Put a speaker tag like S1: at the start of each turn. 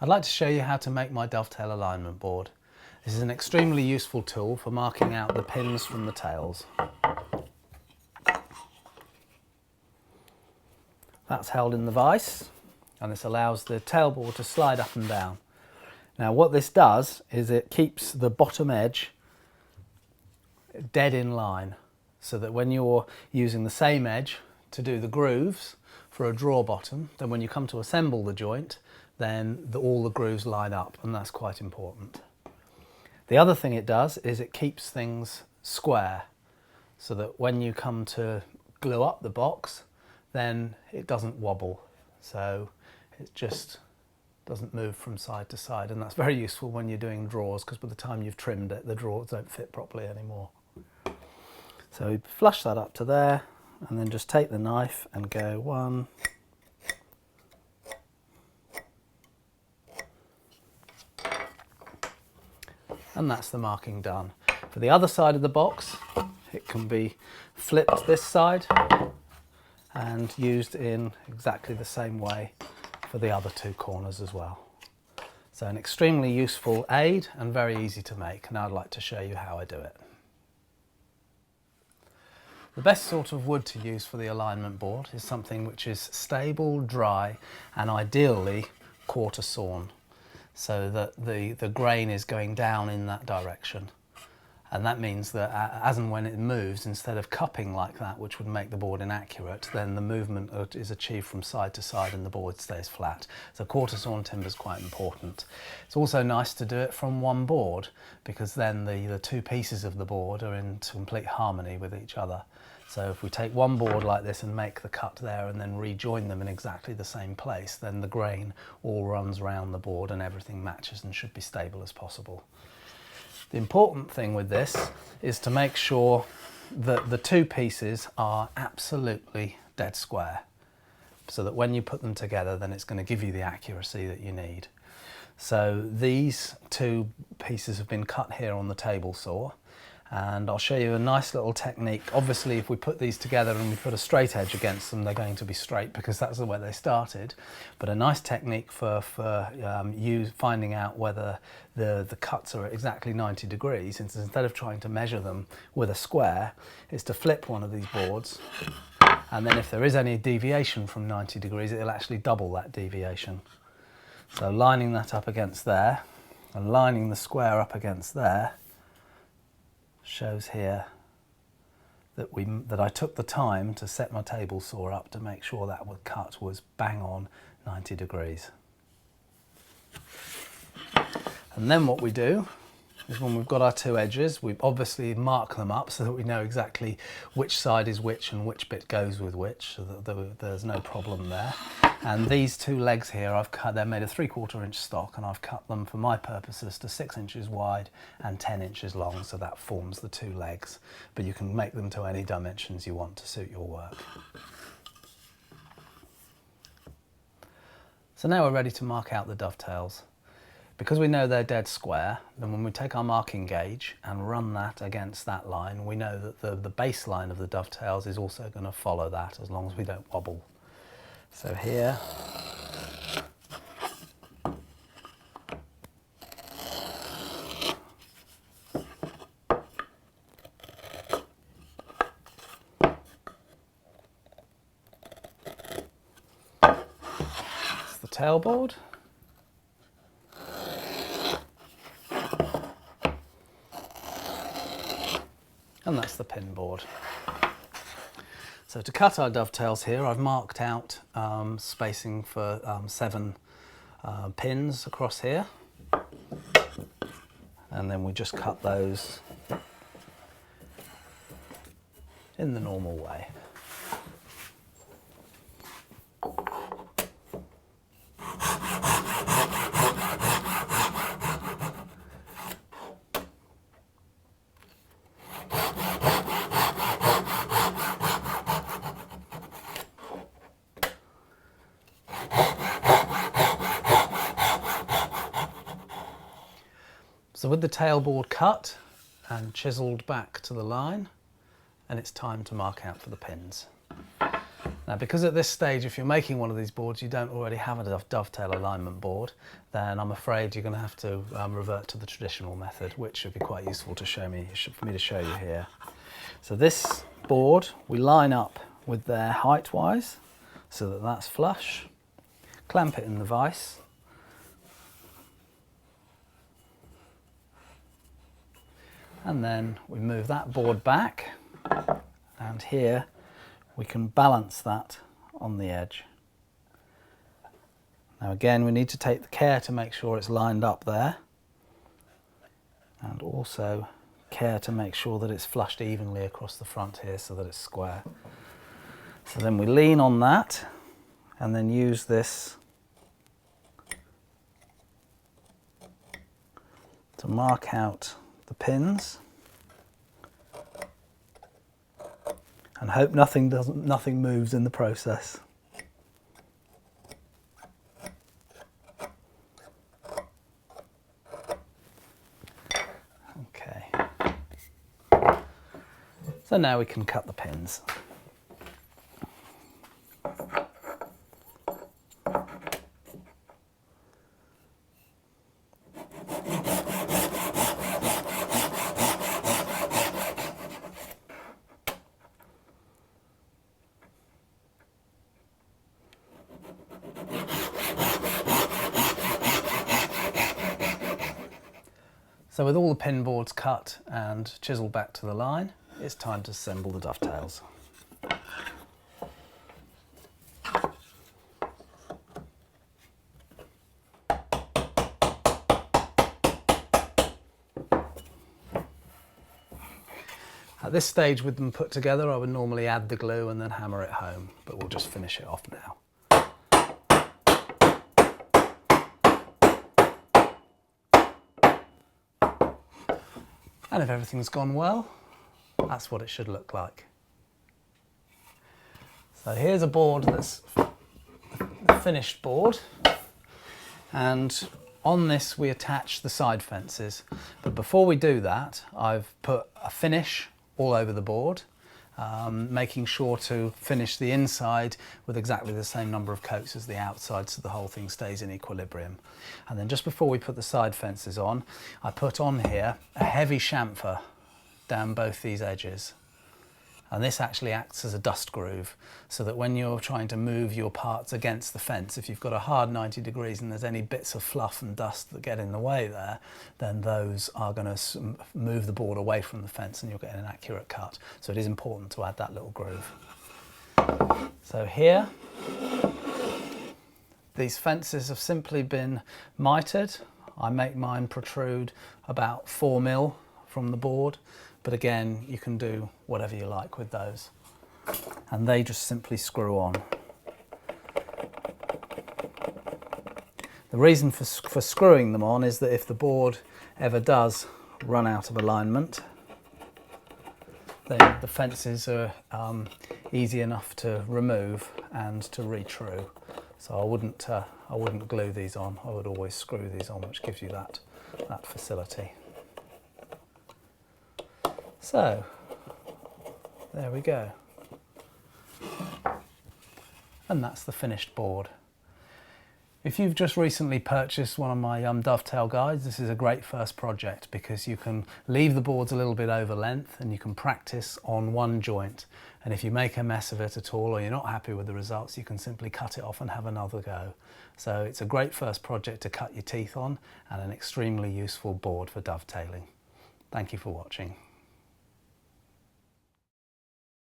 S1: I'd like to show you how to make my dovetail alignment board. This is an extremely useful tool for marking out the pins from the tails. That's held in the vise, and this allows the tailboard to slide up and down. Now what this does is it keeps the bottom edge dead in line, so that when you're using the same edge to do the grooves for a draw bottom, then when you come to assemble the joint, then all the grooves line up, and that's quite important. The other thing it does is it keeps things square, so that when you come to glue up the box, then it doesn't wobble, so it just doesn't move from side to side, and that's very useful when you're doing drawers, because by the time you've trimmed it, the drawers don't fit properly anymore. So we flush that up to there, and then just take the knife and go 1, 2, and that's the marking done. For the other side of the box, it can be flipped this side and used in exactly the same way for the other two corners as well. So an extremely useful aid and very easy to make, and I'd like to show you how I do it. The best sort of wood to use for the alignment board is something which is stable, dry, and ideally quarter sawn, so that the grain is going down in that direction. And that means that as and when it moves, instead of cupping like that, which would make the board inaccurate, then the movement is achieved from side to side and the board stays flat. So quarter sawn timber is quite important. It's also nice to do it from one board, because then the two pieces of the board are in complete harmony with each other. So if we take one board like this and make the cut there and then rejoin them in exactly the same place, then the grain all runs around the board and everything matches and should be stable as possible. The important thing with this is to make sure that the two pieces are absolutely dead square, so that when you put them together, then it's going to give you the accuracy that you need. So these two pieces have been cut here on the table saw, and I'll show you a nice little technique. Obviously, if we put these together and we put a straight edge against them, they're going to be straight because that's the way they started. But a nice technique for you finding out whether the cuts are exactly 90 degrees, instead of trying to measure them with a square, is to flip one of these boards, and then if there is any deviation from 90 degrees, it'll actually double that deviation. So lining that up against there and lining the square up against there shows here that I took the time to set my table saw up to make sure that the cut was bang on 90 degrees. And then what we do is, when we've got our two edges, we obviously mark them up so that we know exactly which side is which and which bit goes with which, so that there's no problem there. And these two legs here, they're made of 3/4 inch stock, and I've cut them for my purposes to 6 inches wide and 10 inches long, so that forms the two legs. But you can make them to any dimensions you want to suit your work. So now we're ready to mark out the dovetails. Because we know they're dead square, then when we take our marking gauge and run that against that line, we know that the baseline of the dovetails is also going to follow that, as long as we don't wobble. So here, that's the tailboard. And that's the pin board. So to cut our dovetails here, I've marked out spacing for 7 pins across here, and then we just cut those in the normal way. So with the tailboard cut and chiselled back to the line, and it's time to mark out for the pins. Now, because at this stage, if you're making one of these boards, you don't already have a dovetail alignment board, then I'm afraid you're going to have to revert to the traditional method, which should be quite useful to show me, for me to show you here. So this board, we line up with there height-wise, so that that's flush, clamp it in the vise, and then we move that board back, and here we can balance that on the edge. Now again, we need to take the care to make sure it's lined up there, and also care to make sure that it's flushed evenly across the front here so that it's square. So then we lean on that and then use this to mark out the pins and hope nothing moves in the process. Okay. So now we can cut the pins. So with all the pin boards cut and chiseled back to the line, it's time to assemble the dovetails. At this stage, with them put together, I would normally add the glue and then hammer it home, but we'll just finish it off now. And if everything's gone well, that's what it should look like. So here's a board that's a finished board, and on this we attach the side fences. But before we do that, I've put a finish all over the board, making sure to finish the inside with exactly the same number of coats as the outside so the whole thing stays in equilibrium. And then just before we put the side fences on, I put on here a heavy chamfer down both these edges. And this actually acts as a dust groove, so that when you're trying to move your parts against the fence, if you've got a hard 90 degrees and there's any bits of fluff and dust that get in the way there, then those are going to move the board away from the fence and you'll get an accurate cut. So it is important to add that little groove. So here, these fences have simply been mitered. I make mine protrude about 4 mil from the board. But again, you can do whatever you like with those. And they just simply screw on. The reason for screwing them on is that if the board ever does run out of alignment, then the fences are easy enough to remove and to retrue. So I wouldn't glue these on. I would always screw these on, which gives you that facility. So, there we go. And that's the finished board. If you've just recently purchased one of my dovetail guides, this is a great first project because you can leave the boards a little bit over length and you can practice on one joint. And if you make a mess of it at all or you're not happy with the results, you can simply cut it off and have another go. So it's a great first project to cut your teeth on and an extremely useful board for dovetailing. Thank you for watching.